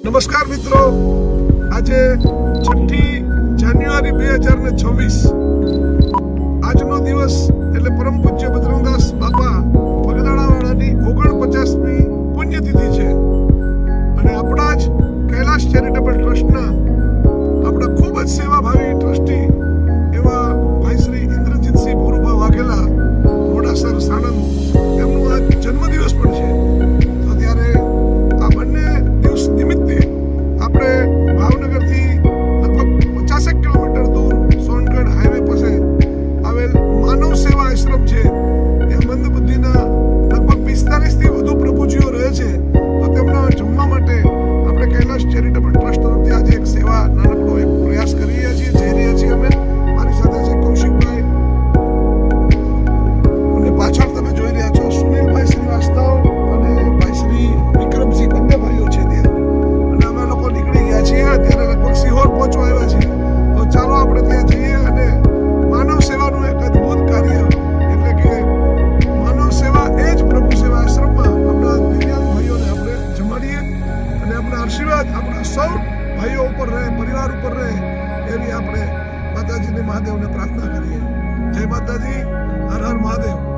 નમસ્કાર મિત્રો, આજે 6ઠી જાન્યુઆરી 2026 આજનો દિવસ એટલે પરમ પૂજ્ય બજરંગદાસ બાપા પગદાણાવાળાની 49મી પુણ્યતિથિ છે અને આપણા જ કૈલાશ ચેરિટેબલ ટ્રસ્ટના આપણા ખૂબ જ સેવાભાવી ટ્રસ્ટી એવા ભાઈ શ્રી ઇન્દ્રજીતસિંહ ભોરુભા વાઘેલા મોડાસર સાણંદ એમનો આજ જન્મદિવસ પણ છે. તો ત્યારે આ બંને દિવસ નિમિત્તે આપણે ભાવનગરથી લગભગ 50 કિલોમીટર દૂર સોનગઢ હાઈવે પાસે આવેલ માનવ સેવા આશ્રમ છે. ત્યાં મંદબુદ્ધિના લગભગ 45થી વધુ પ્રભુજીઓ રહે છે. તો તેમના જમવા માટે આપણે કૈલાશ ચેરિટેબલ ટ્રસ્ટ તરફથી આજે એક સેવા નાનકડો એક પ્રયાસ કરી રહ્યા છીએ, જઈ રહ્યા છીએ અમે. મારી સાથે છે કૌશિકભાઈ અને પાછળ તમે જોઈ રહ્યા છો સુનિલભાઈ શ્રીવાસ્તવ અને ભાઈ શ્રી વિક્રમસિંહ, બંને ભાઈઓ છે ત્યાં. અને અમે લોકો નીકળી ગયા છીએ, અત્યારે લગભગ સિહોર પહોંચવા આવ્યા છીએ. તો ચાલો આપણે ત્યાં જઈએ અને માનવ સેવાનું એક અદ્ભુત કાર્ય એટલે કે માનવ સેવા એ જ પ્રભુ સેવા આશ્રમમાં આપણા દિવ્યાંગ ભાઈઓને આપણે જમાડીએ અને આપણા આશીર્વાદ આપણા સૌ ભાઈઓ ઉપર રહે, પરિવાર ઉપર રહે એવી આપણે માતાજીને મહાદેવને પ્રાર્થના કરીએ. જય માતાજી, હર હર મહાદેવ.